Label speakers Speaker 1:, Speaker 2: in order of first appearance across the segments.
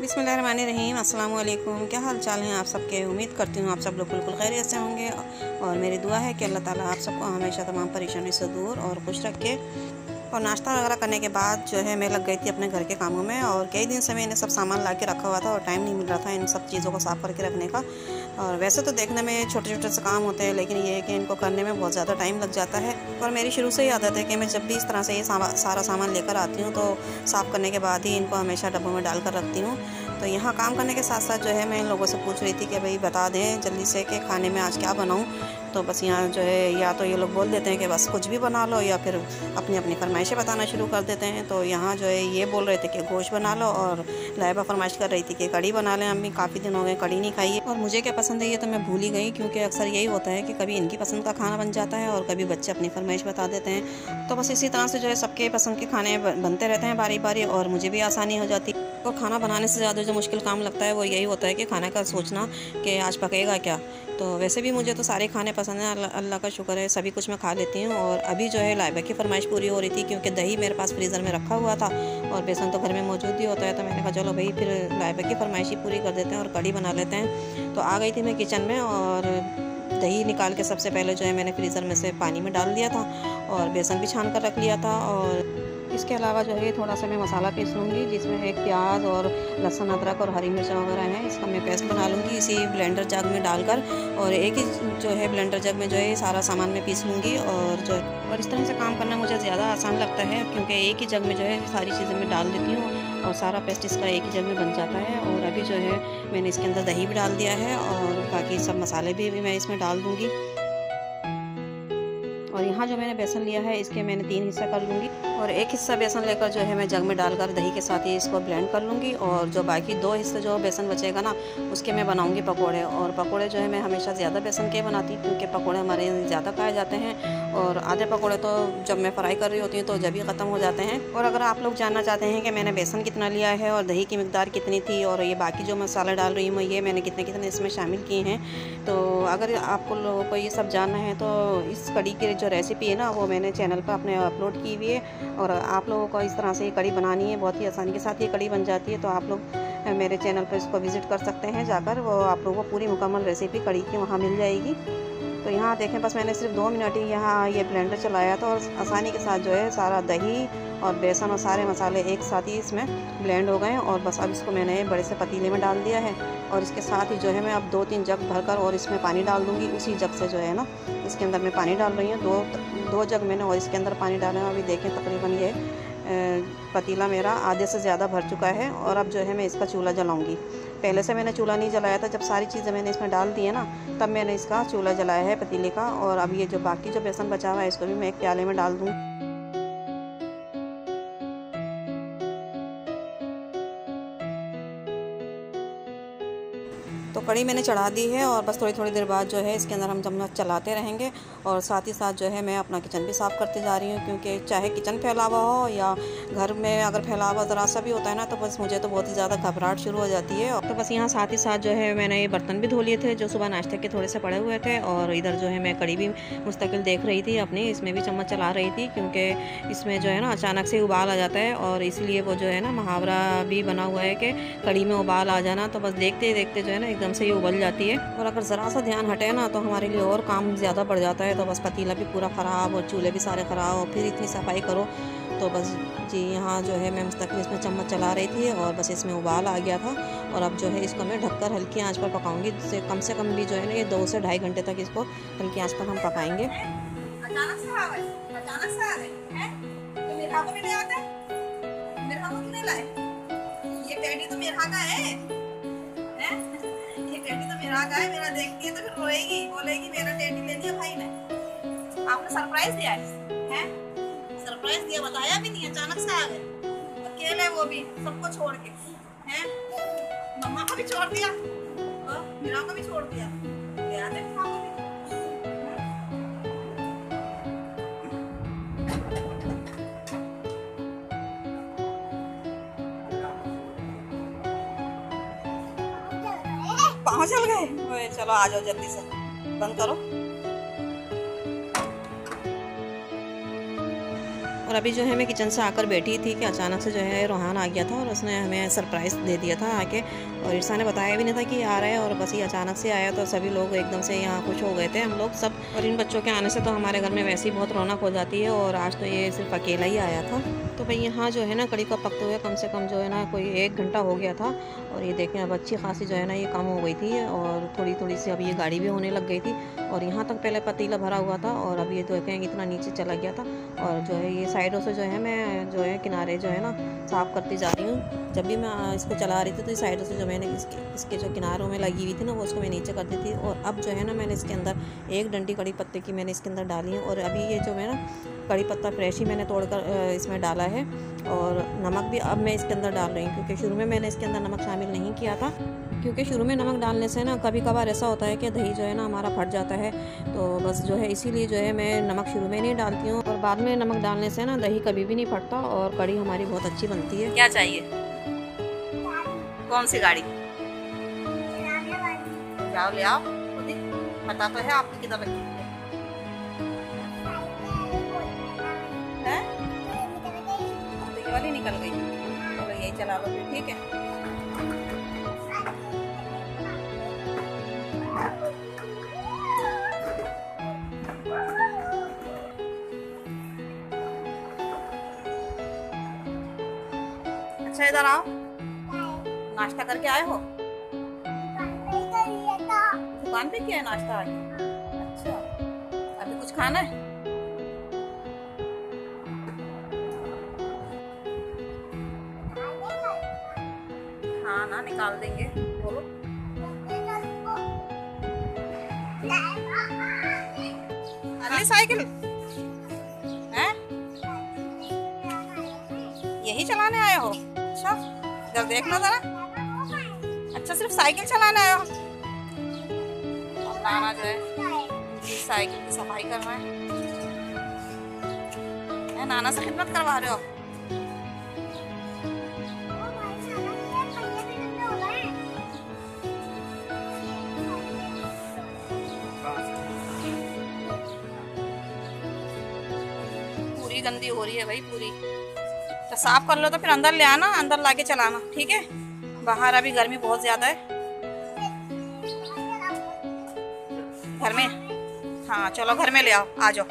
Speaker 1: बिस्मिल्लाहिर्रहमानिर्रहीम। अस्सलाम वालेकुम। क्या हाल चाल हैं आप सबके। उम्मीद करती हूँ आप सब लोग बिल्कुल खैरियत से होंगे और मेरी दुआ है कि अल्लाह ताला आप सबको हमेशा तमाम परेशानी से दूर और खुश रखे। और नाश्ता वगैरह करने के बाद जो है मैं लग गई थी अपने घर के कामों में और कई दिन से मैंने सब सामान ला के रखा हुआ था और टाइम नहीं मिल रहा था इन सब चीज़ों को साफ़ करके रखने का। और वैसे तो देखने में छोटे छोटे से काम होते हैं, लेकिन ये है कि इनको करने में बहुत ज़्यादा टाइम लग जाता है। और मेरी शुरू से ही आदत है कि मैं जब भी इस तरह से ये सारा सामान लेकर आती हूँ तो साफ़ करने के बाद ही इनको हमेशा डब्बों में डाल कर रखती हूँ। तो यहाँ काम करने के साथ साथ जो है मैं इन लोगों से पूछ रही थी कि भाई बता दें जल्दी से कि खाने में आज क्या बनाऊँ। तो बस यहाँ जो है या तो ये लोग बोल देते हैं कि बस कुछ भी बना लो या फिर अपनी अपनी फरमाइशें बताना शुरू कर देते हैं। तो यहाँ जो है ये बोल रहे थे कि गोश्त बना लो और लाइबा फरमाइश कर रही थी कि कड़ी बना लें। अम्मी काफ़ी दिन हो गए कड़ी नहीं खाई है और मुझे क्या पसंद है ये तो मैं भूल ही गई, क्योंकि अक्सर यही होता है कि कभी इनकी पसंद का खाना बन जाता है और कभी बच्चे अपनी फरमाइश बता देते हैं। तो बस इसी तरह से जो है सबके पसंद के खाने बनते रहते हैं बारी बारी और मुझे भी आसानी हो जाती है। तो खाना बनाने से ज़्यादा जो मुश्किल काम लगता है वो यही होता है कि खाने का सोचना कि आज पकेगा क्या। तो वैसे भी मुझे तो सारे खाने पसंद हैं, अल्लाह का शुक्र है सभी कुछ मैं खा लेती हूँ। और अभी जो है लाइबा की फरमाइश पूरी हो रही थी क्योंकि दही मेरे पास फ्रीज़र में रखा हुआ था और बेसन तो घर में मौजूद ही होता है। तो मैंने कहा चलो भाई फिर लाइबा की फरमाइश ही पूरी कर देते हैं और कड़ी बना लेते हैं। तो आ गई थी मैं किचन में और दही निकाल के सबसे पहले जो है मैंने फ्रीज़र में से पानी में डाल दिया था और बेसन भी छान कर रख लिया था। और इसके अलावा जो है थोड़ा सा मैं मसाला पीस लूँगी जिसमें एक प्याज और लहसुन अदरक और हरी मिर्च वगैरह हैं, इसका मैं पेस्ट बना लूँगी इसी ब्लेंडर जग में डालकर। और एक ही जो है ब्लेंडर जग में जो है सारा सामान मैं पीस लूँगी और इस तरह से काम करना मुझे ज़्यादा आसान लगता है क्योंकि एक ही जग में जो है सारी चीज़ें मैं डाल देती हूँ और सारा पेस्ट इसका एक ही जग में बन जाता है। और अभी जो है मैंने इसके अंदर दही भी डाल दिया है और बाकी सब मसाले भी मैं इसमें डाल दूँगी। और यहाँ जो मैंने बेसन लिया है इसके मैंने 3 हिस्सा कर लूँगी और एक हिस्सा बेसन लेकर जो है मैं जग में डालकर दही के साथ ही इसको ब्लेंड कर लूँगी। और जो बाकी 2 हिस्से जो बेसन बचेगा ना उसके मैं बनाऊँगी पकोड़े। और पकोड़े जो है मैं हमेशा ज़्यादा बेसन के बनाती हूँ क्योंकि पकोड़े हमारे ज़्यादा खाए जाते हैं और आधे पकोड़े तो जब मैं फ्राई कर रही होती हूँ तो जब ही ख़त्म हो जाते हैं। और अगर आप लोग जानना चाहते हैं कि मैंने बेसन कितना लिया है और दही की मिकदार कितनी थी और ये बाकी जो मसाले डाल रही हूँ ये मैंने कितने कितने इसमें शामिल किए हैं, तो अगर आपको लोगों को ये सब जानना है तो इस कड़ी की जो रेसिपी है ना वो मैंने चैनल पर अपने अपलोड की हुई है। और आप लोगों को इस तरह से ये कड़ी बनानी है, बहुत ही आसानी के साथ ये कड़ी बन जाती है। तो आप लोग मेरे चैनल पर इसको विज़िट कर सकते हैं जाकर, वो आप लोगों को पूरी मुकम्मल रेसिपी कड़ी की वहाँ मिल जाएगी। तो यहाँ देखें बस मैंने सिर्फ 2 मिनट ही यहाँ ये ब्लेंडर चलाया था और आसानी के साथ जो है सारा दही और बेसन और सारे मसाले एक साथ ही इसमें ब्लेंड हो गए। और बस अब इसको मैंने बड़े से पतीले में डाल दिया है और इसके साथ ही जो है मैं अब 2-3 जग भरकर और इसमें पानी डाल दूँगी। उसी जग से जो है ना इसके अंदर मैं पानी डाल रही हूँ, 2 जग मैंने और इसके अंदर पानी डाला है। अभी देखें तकरीबन ये पतीला मेरा आधे से ज़्यादा भर चुका है। और अब जो है मैं इसका चूल्हा जलाऊँगी। पहले से मैंने चूल्हा नहीं जलाया था, जब सारी चीज़ें मैंने इसमें डाल दी है ना तब मैंने इसका चूल्हा जलाया है पतीले का। और अब ये जो बाकी जो बेसन बचा हुआ है इसको भी मैं एक प्याले में डाल दूँ। तो कड़ी मैंने चढ़ा दी है और बस थोड़ी थोड़ी देर बाद जो है इसके अंदर हम चम्मच चलाते रहेंगे और साथ ही साथ जो है मैं अपना किचन भी साफ़ करते जा रही हूँ क्योंकि चाहे किचन फैला हुआ हो या घर में अगर फैला हुआ ज़रा सा भी होता है ना तो बस मुझे तो बहुत ही ज़्यादा घबराहट शुरू हो जाती है। और तो बस यहाँ साथ ही साथ जो है मैंने ये बर्तन भी धो लिए थे जो सुबह नाश्ते के थोड़े से पड़े हुए थे और इधर जो है मैं कड़ी भी मुस्तकिल देख रही थी अपनी, इसमें भी चम्मच चला रही थी क्योंकि इसमें जो है ना अचानक से उबाल आ जाता है और इसलिए वो जो है ना मुहावरा भी बना हुआ है कि कड़ी में उबाल आ जाना। तो बस देखते ही देखते जो है ना एकदम से ये उबल जाती है और अगर ज़रा सा ध्यान हटे ना तो हमारे लिए और काम ज़्यादा बढ़ जाता है। तो बस पतीला भी पूरा ख़राब और चूल्हे भी सारे ख़राब और फिर इतनी सफाई करो। तो बस जी यहाँ जो है मैं मुस्तकिल इसमें चम्मच चला रही थी और बस इसमें उबाल आ गया था। और अब जो है इसको मैं ढककर हल्की आंच पर पकाऊंगी, से कम भी जो है ना ये 2 से ढाई घंटे तक इसको हल्की आंच पर हम पकाएंगे।
Speaker 2: अचानक से आ गए हैं तो मेरे हाथ में नहीं आते, मेरे हाथ में नहीं लाए। ये टेडी तो मेरे हाथ का है, ये टेडी तो मेरा का है। मेरा देखती है तो फिर रोएगी, बोलेगी मेरा टेडी ले दिया भाई ने। आपने सरप्राइज दिया है, सरप्राइज दिया, बताया भी नहीं, अचानक से आ गए अकेले, वो भी सबको छोड़ के हैं। मम्मा को भी छोड़ दिया और मीरा को भी छोड़ दिया, याद है मम्मा को भी। पाँव चल गए, चलो आ जाओ जल्दी से, बंद करो।
Speaker 1: और अभी जो है मैं किचन से आकर बैठी थी कि अचानक से जो है रोहान आ गया था और उसने हमें सरप्राइज़ दे दिया था आके। और इरसा ने बताया भी नहीं था कि ये आ रहा है, और बस ये अचानक से आया तो सभी लोग एकदम से यहाँ खुश हो गए थे हम लोग सब। और इन बच्चों के आने से तो हमारे घर में वैसे ही बहुत रौनक हो जाती है, और आज तो ये सिर्फ अकेला ही आया था। तो भाई यहाँ जो है ना कड़ी का पकते हुए कम से कम जो है ना कोई 1 घंटा हो गया था। और ये देखें अब अच्छी खासी जो है ना ये कम हो गई थी, और थोड़ी थोड़ी सी अब ये गाढ़ी भी होने लग गई थी। और यहाँ तक पहले पतीला भरा हुआ था, और अब ये देखें इतना नीचे चला गया था। और जो है ये साइडों से जो है मैं जो है किनारे जो है ना साफ़ करती जाती हूँ। जब भी मैं इसको चला रही थी तो साइडों से जो मैंने इसके जो किनारों में लगी हुई थी ना वो उसको मैं नीचे कर दी थी। और अब जो है ना मैंने इसके अंदर 1 डंडी कड़ी पत्ते की मैंने इसके अंदर डाली है। और अभी ये जो है ना कड़ी पत्ता फ्रेश ही मैंने तोड़कर इसमें डाला है। और नमक भी अब मैं इसके अंदर डाल रही हूँ, क्योंकि शुरू में मैंने इसके अंदर नमक शामिल नहीं किया था। क्योंकि शुरू में नमक डालने से ना कभी कभार ऐसा होता है कि दही जो है ना हमारा फट जाता है, तो बस जो है इसीलिए जो है मैं नमक शुरू में नहीं डालती हूँ। और बाद में नमक डालने से ना दही कभी भी नहीं फटता और कड़ी हमारी बहुत अच्छी बनती है।
Speaker 2: क्या चाहिए? कौन सी गाड़ी? जाओ ले आओ, पता तो है आपकी किधर रखी है? तो ये वाली निकल गई, चलो यही चला लो फिर, ठीक है। अच्छा इधर आओ, नाश्ता करके आए हो? दुकान पे किया है नाश्ता आज? अच्छा, अभी कुछ खाना है? हाँ ना, निकाल देंगे, बोलो। अगली साइकिल है? यही चलाने आए हो? अच्छा, इधर देखना जरा। अच्छा, सिर्फ साइकिल चलाने आए हो? नाना जो है साइकिल की सफाई कर रहा है, नाना से खिदमत करवा रहे हो? पूरी गंदी हो रही है भाई, पूरी तो साफ कर लो, तो फिर अंदर ले आना, अंदर लाके चलाना, ठीक है? बाहर अभी गर्मी बहुत ज्यादा है। घर में? हाँ चलो घर में ले आओ, आ जाओ।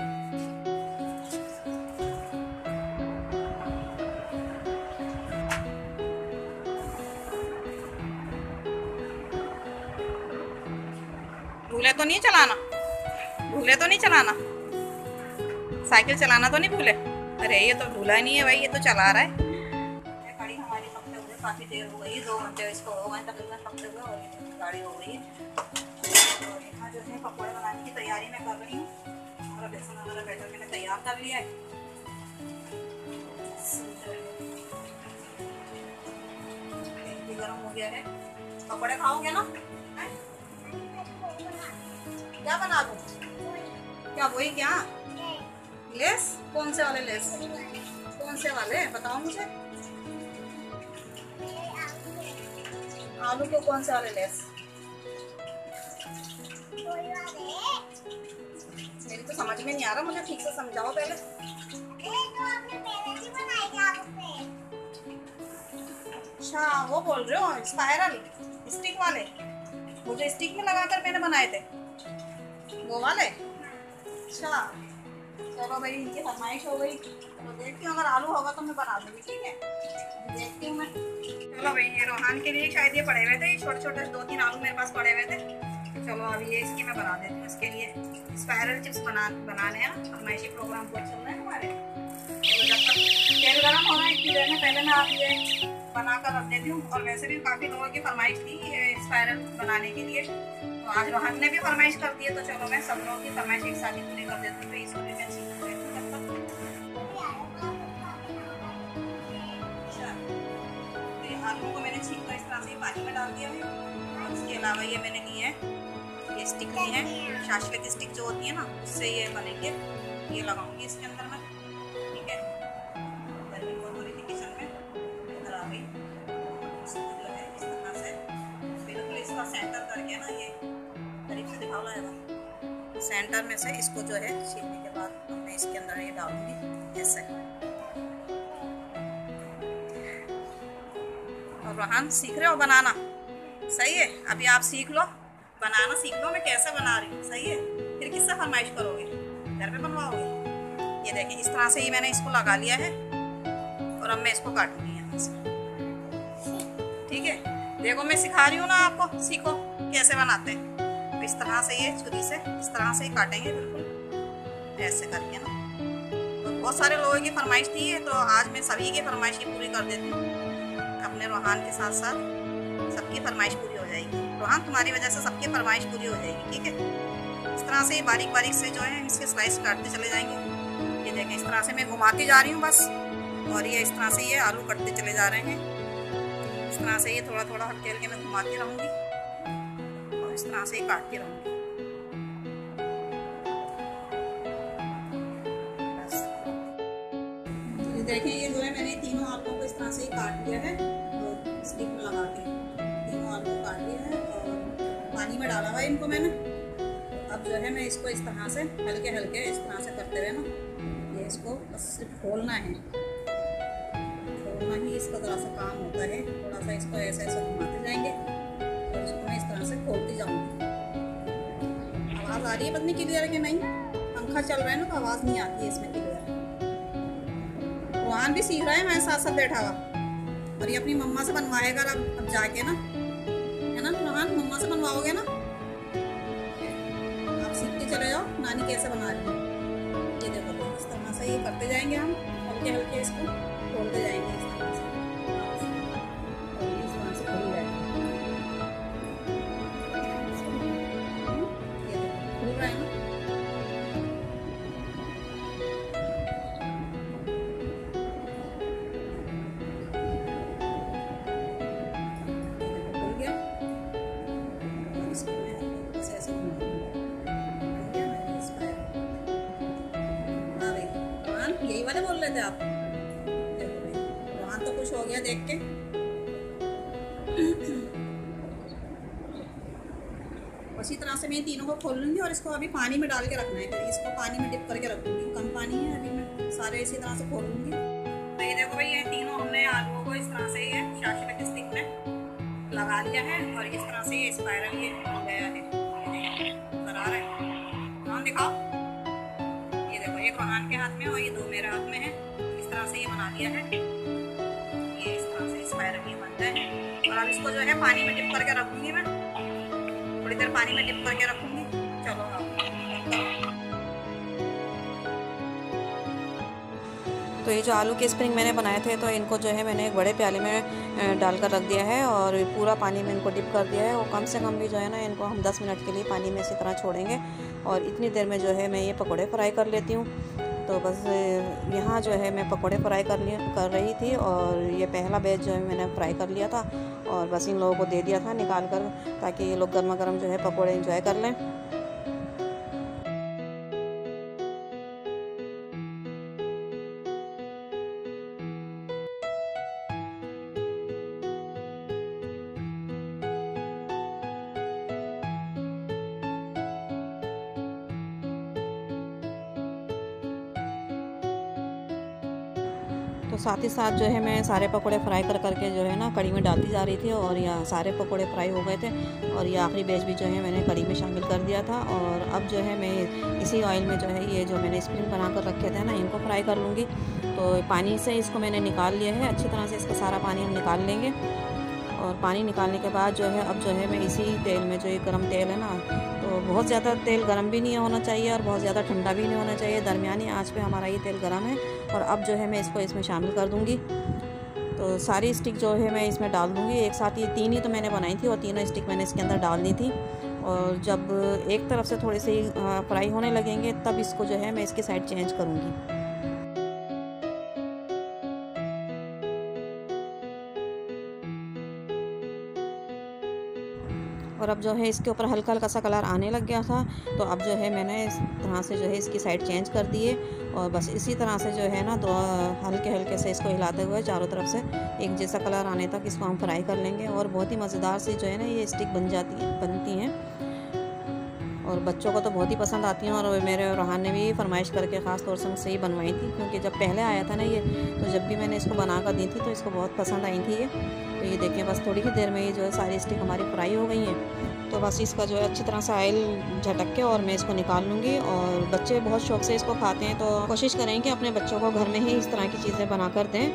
Speaker 2: भूले तो नहीं चलाना, भूले तो नहीं चलाना, साइकिल चलाना तो नहीं भूले? अरे ये तो भूला ही नहीं है भाई, ये तो चला रहा है। गाड़ी हमारी पकते हुए काफी देर हो गई, 2 घंटे इसको हो गए तकरीबन पकते हुए, और गाड़ी हो गई है। और यहाँ जो है पकौड़े बनाने की तैयारी मैं कर रही हूँ। हमारा बेसन वाला बैटर मैंने तैयार कर लिया है। गर्म हो गया है। पकौड़े खाओगे ना? क्या बना दूँ? क्या वही क्या लेस? कौन से वाले लेस? कौन से वाले बताओ मुझे। आलू को कौन से वाले लेस? मेरी तो समझ में नहीं आ रहा, मुझे ठीक से समझाओ पहले। अच्छा वो बोल रहे हो स्पाइरल स्टिक वाले, वो जो स्टिक में लगाकर मैंने बनाए थे वो वाले? अच्छा चलो भाई, इनकी फरमाइश हो गई तो देखती हूँ, अगर आलू होगा तो मैं बना दूंगी, ठीक है? देखती हूँ मैं। चलो भाई, ये रोहान के लिए शायद ये पड़े हुए थे, छोटे छोटे 2-3 आलू मेरे पास पड़े हुए थे। तो चलो अभी ये इसकी मैं बना देती हूँ। इसके लिए स्पाइरल चिप्स बनाने हैं ना, फरमाइशी प्रोग्राम को चल रहे हैं हमारे। तो जब तक तेल गर्म हो रहा है इतनी देर में पहले मैं आप ये बनाकर रख देती हूँ। और वैसे भी काफ़ी लोगों की फरमाइश थी ये स्पाइरल बनाने के लिए, तो आज रोहन ने भी फरमाइश कर दी है, तो चलो मैं सब लोगों की फरमाइश एक साथ ही पूरी कर देती हूँ। तो इसको भी मैं सीख लेती हूँ तब तक। अच्छा, तो ये आलू को मैंने छील कर इस तरह से पानी में डाल दिया है। और इसके अलावा ये मैंने ली है, ये स्टिक ली है, शाशले की स्टिक जो होती है ना, उससे ये बनेंगे। ये लगाऊंगी इसके अंदर मैं, ठीक है? गर्मी बहुत हो रही थी किचन में, इधर आ गई। जो है इस तरह से बिल्कुल इसका सेंटर करके ना, ये करीब से दिखाओ है सेंटर में से इसको जो है छीलने के बाद मैं इसके अंदर ये डालूंगी ऐसे। रोहान सीख रहे हो बनाना, सही है। अभी आप सीख लो, बनाना सीख लो मैं कैसे बना रही हूँ, सही है। फिर किससे फरमाइश करोगे, घर पे बनवाओगे। ये देखिए इस तरह से ही मैंने इसको लगा लिया है और अब मैं इसको काटूंगी यहाँ से, ठीक है। देखो मैं सिखा रही हूँ ना आपको, सीखो कैसे बनाते हैं। तो इस तरह से ये छुरी से इस तरह से ही काटेंगे, बिल्कुल ऐसे करके ना। तो बहुत सारे लोगों की फरमाइश थी है, तो आज मैं सभी की फरमाइश की पूरी कर देती हूँ। अपने रोहान के साथ साथ सबकी फरमाइश पूरी हो जाएगी। रोहान तुम्हारी वजह से सबकी फरमाइश पूरी हो जाएगी, ठीक है। इस तरह से बारीक बारीक से जो है इसके स्लाइस काटते चले जाएंगे। ये देखें इस तरह से मैं घुमाती जा रही हूँ बस, और ये इस तरह से ये आलू कटते चले जा रहे हैं। इस तरह से ये थोड़ा थोड़ा हल्के हल्के मैं घुमाती रहूँगी और इस तरह से ही काटती रहूँगी। बस तो देखिए ये जो है मैंने तीनों आलुओं को इस तरह से ही काट लिया है, और स्टिक में लगा के तीनों आलू को काट लिया है और पानी में डाला हुआ है इनको मैंने। अब जो है मैं इसको इस तरह से हल्के हल्के इस तरह से करते हुए ना, ये इसको बस सिर्फ खोलना है, खोलना ही इसका ज़रा सा काम होता है। थोड़ा सा इसको ऐसे ऐसे घुमाते जाएंगे और इसको मैं इस तरह से खोलती जाऊँगी। आवाज़ आ रही है पत्नी क्लियर है कि नहीं? पंखा चल रहा है ना तो आवाज़ नहीं आती है इसमें क्लियर। रोहान भी सीख रहा है मेरे साथ साथ बैठा हुआ, और ये अपनी मम्मा से बनवाएगा अब जाके ना, है ना रोहान? मम्मा से बनवाओगे ना, आप सीखते चले जाओ नानी कैसे बना रही है। ये देखो इस तरह से ये करते जाएंगे हम, हल्के हल्के इसको खोलते जाएंगे इस तरह से, और इस तरह से खुल जाएगा। ये देखो खुल रहा है ना। यही वाले बोल रहे थे आप? देखो भाई रोहान तो खुश हो गया देख के। उसी तरह से मैं तीनों को खोल लूँगी और इसको अभी पानी में डाल के रखना है। फिर इसको पानी में डिप करके रख दूँगी, कम पानी है अभी, मैं सारे इसी तरह से खोल लूँगी। तो ये देखो भाई ये तीनों हमने आलुओं को इस तरह से ये शाशी के स्टिक में लगा लिया है, और इस तरह से ये स्पाइरल ये हो गया है। नजर आ रहा है? रोहान दिखाओ। ये देखो एक रोहान के हाथ में और ये दो मेरे हाथ में है। इस तरह से ये बना लिया है, ये इस तरह से स्पाइरल ये बनता है। और अब इसको जो है पानी में डिप करके रखूँगी मैं, थोड़ी देर पानी में डिप करके रखूँगी। चलो
Speaker 1: तो ये जो आलू के स्प्रिंग मैंने बनाए थे, तो इनको जो है मैंने एक बड़े प्याले में डालकर रख दिया है और पूरा पानी में इनको डिप कर दिया है। और कम से कम भी जो है ना इनको हम 10 मिनट के लिए पानी में इसी तरह छोड़ेंगे, और इतनी देर में जो है मैं ये पकोड़े फ्राई कर लेती हूँ। तो बस यहाँ जो है मैं पकोड़े फ्राई कर रही थी, और ये पहला बैच जो है मैंने फ्राई कर लिया था और बस इन लोगों को दे दिया था निकाल कर, ताकि ये लोग गर्मा गर्म जो है पकोड़े एंजॉय कर लें। तो साथ ही साथ जो है मैं सारे पकोड़े फ्राई कर करके जो है ना कढ़ी में डालती जा रही थी, और यहाँ सारे पकोड़े फ्राई हो गए थे, और ये आखिरी बैच भी जो है मैंने कढ़ी में शामिल कर दिया था। और अब जो है मैं इसी ऑयल में जो है ये जो मैंने स्प्रिंग बना कर रखे थे ना इनको फ्राई कर लूँगी। तो पानी से इसको मैंने निकाल लिया है, अच्छी तरह से इसका सारा पानी हम निकाल लेंगे। और पानी निकालने के बाद जो है अब जो है मैं इसी तेल में, जो ये गर्म तेल है ना, तो बहुत ज़्यादा तेल गर्म भी नहीं होना चाहिए और बहुत ज़्यादा ठंडा भी नहीं होना चाहिए, दरमियानी आंच पे हमारा ये तेल गर्म है। और अब जो है मैं इसको इसमें शामिल कर दूँगी। तो सारी स्टिक जो है मैं इसमें डाल दूँगी एक साथ। ये 3 ही तो मैंने बनाई थी और तीनों स्टिक मैंने इसके अंदर डाल दी थी। और जब एक तरफ से थोड़े से फ्राई होने लगेंगे तब इसको जो है मैं इसकी साइड चेंज करूँगी। और अब जो है इसके ऊपर हल्का हल्का सा कलर आने लग गया था, तो अब जो है मैंने इस तरह से जो है इसकी साइड चेंज कर दी है। और बस इसी तरह से जो है ना दो हल्के हल्के से इसको हिलाते हुए चारों तरफ से एक जैसा कलर आने तक इसको हम फ्राई कर लेंगे। और बहुत ही मज़ेदार से जो है ना ये स्टिक बनती हैं, और बच्चों को तो बहुत ही पसंद आती हैं। और मेरे रोहान ने भी फरमाइश करके ख़ास तौर से मुझसे ही बनवाई थी, क्योंकि जब पहले आया था ना ये, तो जब भी मैंने इसको बना कर दी थी तो इसको बहुत पसंद आई थी ये। तो ये देखें बस थोड़ी ही देर में ये जो है सारी स्टिक हमारी फ्राई हो गई हैं। तो बस इसका जो है अच्छी तरह से ऑयल झटक के और मैं इसको निकाल लूँगी। और बच्चे बहुत शौक़ से इसको खाते हैं, तो कोशिश करें कि अपने बच्चों को घर में ही इस तरह की चीज़ें बना कर दें।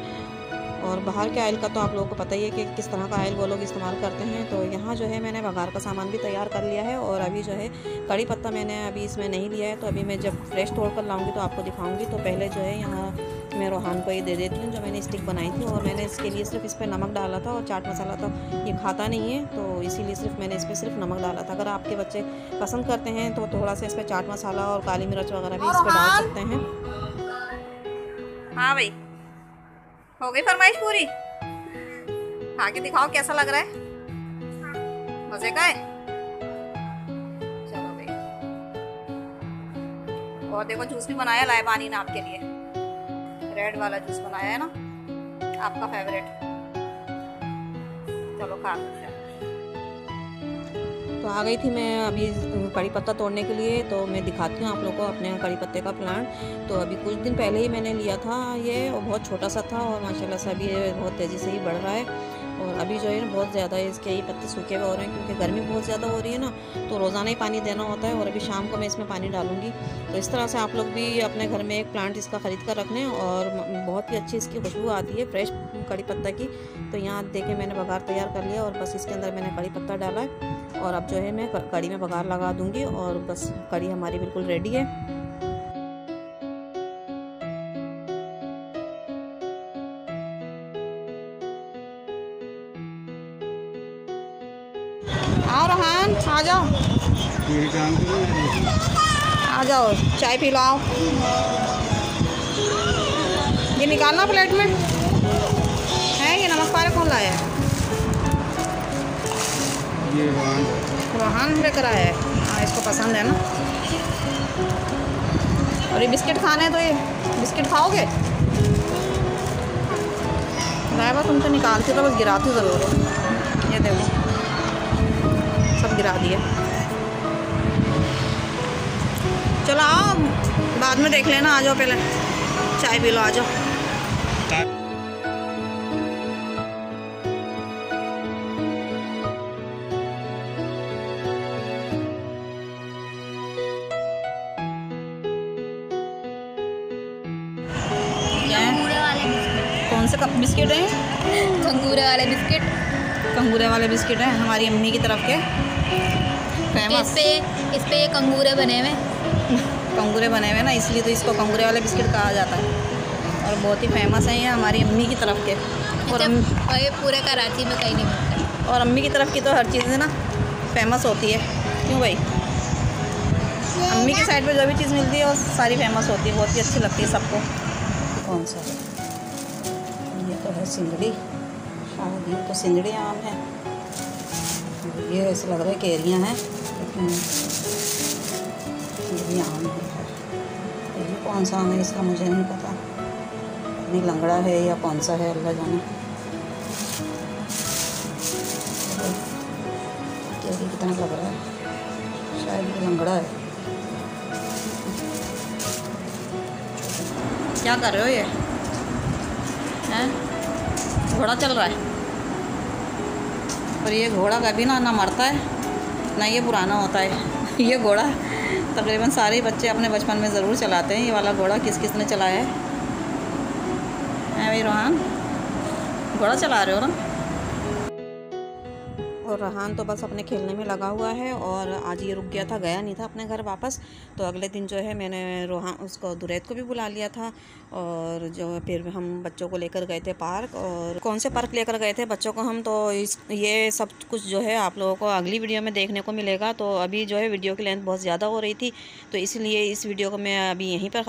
Speaker 1: और बाहर के ऑयल का तो आप लोगों को पता ही है कि किस तरह का ऑयल वो लोग इस्तेमाल करते हैं। तो यहाँ जो है मैंने बघार का सामान भी तैयार कर लिया है। और अभी जो है कड़ी पत्ता मैंने अभी इसमें नहीं लिया है, तो अभी मैं जब फ्रेश तोड़ कर लाऊंगी तो आपको दिखाऊंगी। तो पहले जो है यहाँ मैं रोहान को ये दे देती हूँ जो मैंने स्टिक बनाई थी। और मैंने इसके लिए सिर्फ इस पर नमक डाला था, और चाट मसाला तो ये खाता नहीं है, तो इसीलिए सिर्फ मैंने इस पर सिर्फ नमक डाला था। अगर आपके बच्चे पसंद करते हैं तो थोड़ा सा इस पर चाट मसाला और काली मिर्च वगैरह भी इस पर डाल सकते हैं।
Speaker 2: हाँ भाई, हो गई फरमाइश पूरी? खा के दिखाओ कैसा लग रहा है, मजे का है? चलो भाई। और देखो जूस भी बनाया लाए पानी ने आपके लिए, रेड वाला जूस बनाया है ना, आपका फेवरेट। चलो खा लो।
Speaker 1: तो आ गई थी मैं अभी कड़ी पत्ता तोड़ने के लिए। तो मैं दिखाती हूँ आप लोगों को अपने कड़ी पत्ते का प्लांट। तो अभी कुछ दिन पहले ही मैंने लिया था ये, और बहुत छोटा सा था, और माशाल्लाह से अभी ये बहुत तेज़ी से ही बढ़ रहा है। और अभी जो है ना बहुत ज़्यादा इसके ये पत्ते सूखे हुए हो रहे हैं, क्योंकि गर्मी बहुत ज़्यादा हो रही है ना, तो रोज़ाना ही पानी देना होता है। और अभी शाम को मैं इसमें पानी डालूंगी। तो इस तरह से आप लोग भी अपने घर में एक प्लांट इसका ख़रीद कर रख लें, और बहुत ही अच्छी इसकी खुशबू आती है फ्रेश कड़ी पत्ता की। तो यहाँ देखें मैंने बघार तैयार कर लिया, और बस इसके अंदर मैंने कड़ी पत्ता डाला है। और अब जो है मैं कड़ी में बघार लगा दूंगी, और बस कड़ी हमारी बिल्कुल रेडी है।
Speaker 2: आओ रोहान, आ जाओ आ जाओ, चाय पी लो। आओ, ये निकालना प्लेट में है। ये नमक पारे कौन लाया है? ये रोहान लेकर आया है। हाँ, इसको पसंद है ना। और ये बिस्किट खाने हैं, तो ये बिस्किट खाओगे? लाइबा तुम तो निकालती तो बस गिराती ज़रूर हो। ये देखो सब गिरा दिए। चलो आओ, बाद में देख लेना। आ जाओ, पहले चाय पी लो, आ जाओ। कौन से कप बिस्किट हैं?
Speaker 3: कंगूरे वाले बिस्किट।
Speaker 2: कंगूरे वाले बिस्किट हैं हमारी अम्मी की तरफ के फेमस।
Speaker 3: इस पे ये कंगूरे बने हुए
Speaker 2: कंगूरे बने हुए ना, इसलिए तो इसको कंगूरे वाले बिस्किट कहा जाता है। और बहुत ही फेमस हैं ये हमारी अम्मी की तरफ के। और
Speaker 3: ये पूरे कराची में कहीं नहीं मिलता।
Speaker 2: और अम्मी की तरफ की तो हर चीज़ ना फेमस होती है। क्यों भाई? अम्मी की साइड पे जो भी चीज़ मिलती है वो सारी फेमस होती है, बहुत ही अच्छी लगती है सबको। कौन सा? ये तो है सिंदड़ी। शायद ये तो सिंदड़ी आम है। ये ऐसे लग रहा है केरियाँ हैं, लेकिन सिंदड़ी आम है। ये कौन सा आम है इसका मुझे नहीं पता। नहीं लंगड़ा है या कौन सा है, अल्लाह जाने। केरी कितना लग रहा है, शायद ये लंगड़ा है। क्या कर रहे हो? ये हैं घोड़ा चल रहा है, पर ये घोड़ा कभी ना मरता है ना ये पुराना होता है। ये घोड़ा तकरीबन सारे बच्चे अपने बचपन में ज़रूर चलाते हैं। ये वाला घोड़ा किस किस ने चलाया है? भाई रोहान, घोड़ा चला रहे हो ना? और रहान तो बस अपने खेलने में लगा हुआ है। और आज ये रुक गया था, गया नहीं था अपने घर वापस। तो अगले दिन जो है मैंने रोहान उसको दुरैत को भी बुला लिया था। और जो फिर हम बच्चों को लेकर गए थे पार्क। और कौन से पार्क लेकर गए थे बच्चों को हम, तो ये सब कुछ जो है आप लोगों को अगली वीडियो में देखने को मिलेगा। तो अभी जो है वीडियो की लेंथ बहुत ज़्यादा हो रही थी, तो इसलिए इस वीडियो को मैं अभी यहीं पर